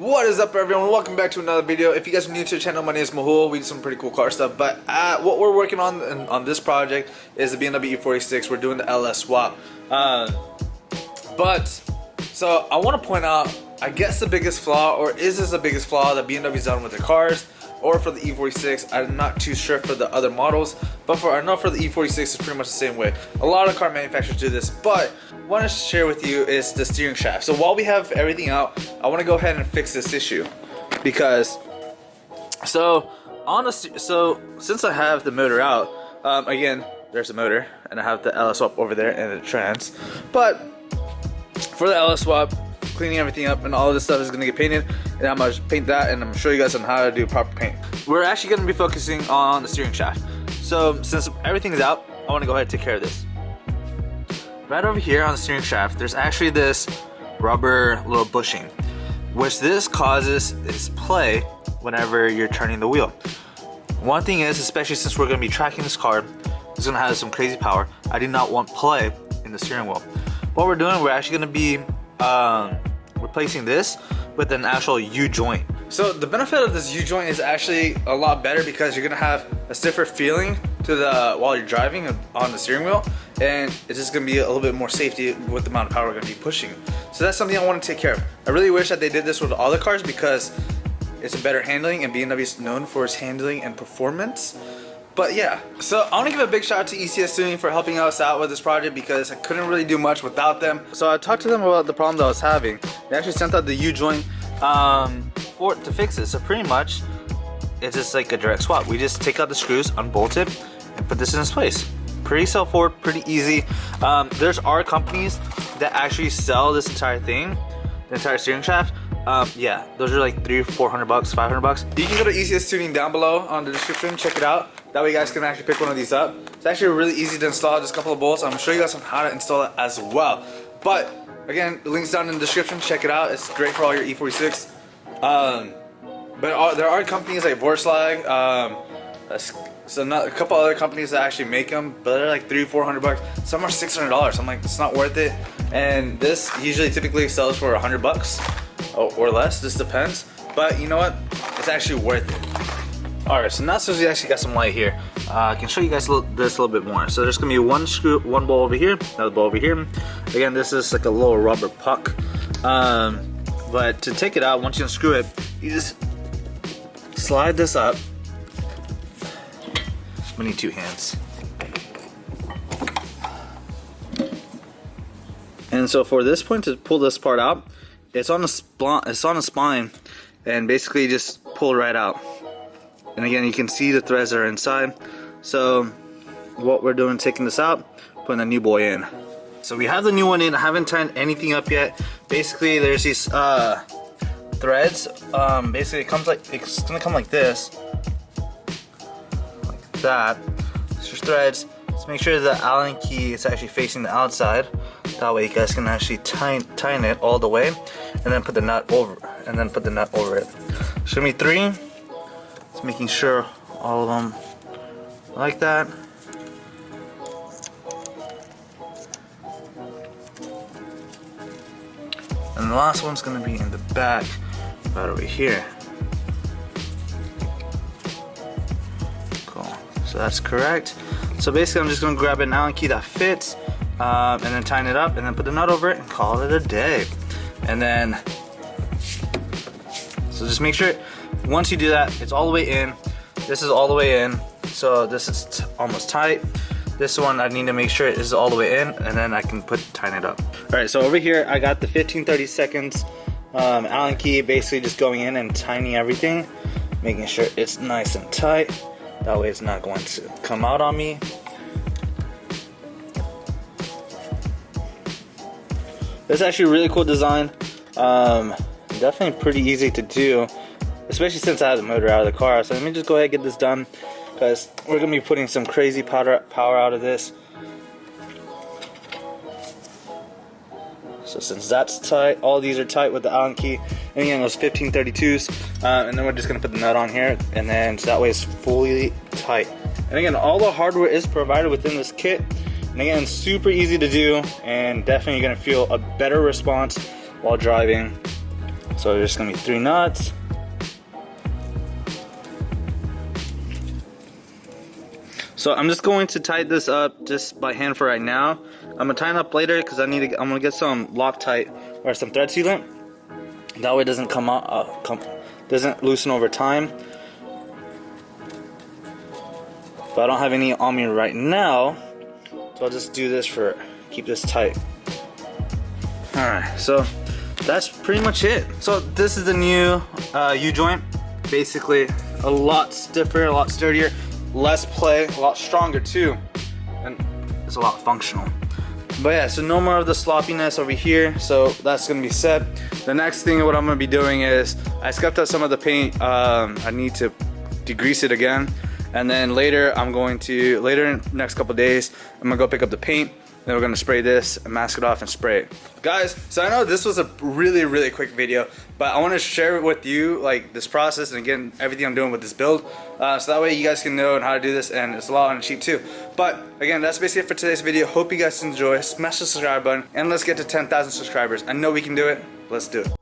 What is up, everyone? Welcome back to another video. If you guys are new to the channel, my name is Mahul. We do some pretty cool car stuff, but what we're working on this project is the BMW E46. We're doing the LS swap. So I want to point out, I guess the biggest flaw, or is this the biggest flaw that BMW's done with their cars, or for the E46? I'm not too sure for the other models, but I know for the E46 it's pretty much the same way. A lot of car manufacturers do this, but what I want to share with you is the steering shaft. So while we have everything out, I want to go ahead and fix this issue, because since I have the motor out, again, there's the motor, and I have the LS swap over there and the trans, but for the LS swap, cleaning everything up and all of this stuff is going to get painted, and I'm going to paint that, and I'm going to show you guys on how to do proper paint. We're actually going to be focusing on the steering shaft. So since everything is out, I want to go ahead and take care of this. Right over here on the steering shaft, there's actually this rubber little bushing, which this causes is play whenever you're turning the wheel. One thing is, especially since we're going to be tracking this car, it's going to have some crazy power, I do not want play in the steering wheel. What we're doing, we're actually going to be replacing this with an actual U-joint. So the benefit of this U-joint is actually a lot better, because you're gonna have a stiffer feeling to the while you're driving on the steering wheel, and it's just gonna be a little bit more safety with the amount of power we're gonna be pushing. So that's something I want to take care of. I really wish that they did this with all the cars, because it's a better handling, and BMW is known for its handling and performance. But yeah, so I want to give a big shout out to ECS Tuning for helping us out with this project, because I couldn't really do much without them. So I talked to them about the problem that I was having. They actually sent out the U-joint to fix it. So pretty much, it's just like a direct swap. We just take out the screws, unbolt it, and put this in its place. Pretty straightforward, pretty easy. There's our companies that actually sell this entire thing, the entire steering shaft. Yeah, those are like $300, $400, $500. You can go to ECS Tuning down below on the description, check it out. That way you guys can actually pick one of these up. It's actually really easy to install, just a couple of bolts. I'm gonna show you guys on how to install it as well. But again, the link's down in the description, check it out. It's great for all your E46. But there are companies like Vorslag, a couple other companies that actually make them, but they're like $300, $400. Some are $600. I'm like, it's not worth it. And this usually typically sells for $100 or less, this depends. But you know what? It's actually worth it. Alright, so now since we actually got some light here, I can show you guys this a little bit more. So there's gonna be one bowl over here, another bowl over here. Again, this is like a little rubber puck. But to take it out, once you unscrew it, you just slide this up. We need two hands. And so for this point, to pull this part out, it's on a spline, and basically just pull it right out. And again, you can see the threads are inside. So what we're doing, taking this out, putting the new boy in. So we have the new one in. I haven't tightened anything up yet. Basically, there's these threads. Basically, it's gonna come like this, like that. It's just threads. Just make sure the Allen key is actually facing the outside. That way, you guys can actually tighten it all the way, and then put the nut over, it. There's gonna be 3. Just making sure all of them like that. And the last one's gonna be in the back, right over here. Cool, so that's correct. So basically I'm just gonna grab an Allen key that fits, and then tighten it up, and then put the nut over it, and call it a day. And then, so just make sure, once you do that, it's all the way in. This is all the way in, so this is almost tight. This one I need to make sure it is all the way in, and then I can tighten it up. Alright, so over here I got the 15-30 seconds Allen key, basically just going in and tightening everything, making sure it's nice and tight. That way it's not going to come out on me. This is actually a really cool design. Definitely pretty easy to do, especially since I have the motor out of the car. So let me just go ahead and get this done, because we're going to be putting some crazy power out of this. So since that's tight, all these are tight with the Allen key, and again those 1532s, and then we're just going to put the nut on here, and then so that way it's fully tight. And again, all the hardware is provided within this kit, and again, super easy to do, and definitely going to feel a better response while driving. So there's gonna be 3 nuts. So I'm just going to tighten this up just by hand for right now. I'm gonna tighten up later because I'm gonna get some Loctite or some thread sealant. That way it doesn't come out, doesn't loosen over time. But I don't have any on me right now, so I'll just do this keep this tight. Alright, so that's pretty much it. So this is the new U-joint. Basically a lot stiffer, a lot sturdier, less play, a lot stronger too, and it's a lot functional. But yeah, so no more of the sloppiness over here, so that's gonna be set. The next thing what I'm gonna be doing is I scuffed out some of the paint. I need to degrease it again, and then later in the next couple days I'm gonna go pick up the paint. Then we're gonna spray this and mask it off and spray it. Guys, so I know this was a really quick video, but I want to share it with you, like this process and again everything I'm doing with this build, so that way you guys can know how to do this, and it's a lot on cheap too. But again, that's basically it for today's video. Hope you guys enjoy. Smash the subscribe button and let's get to 10,000 subscribers. I know we can do it. Let's do it.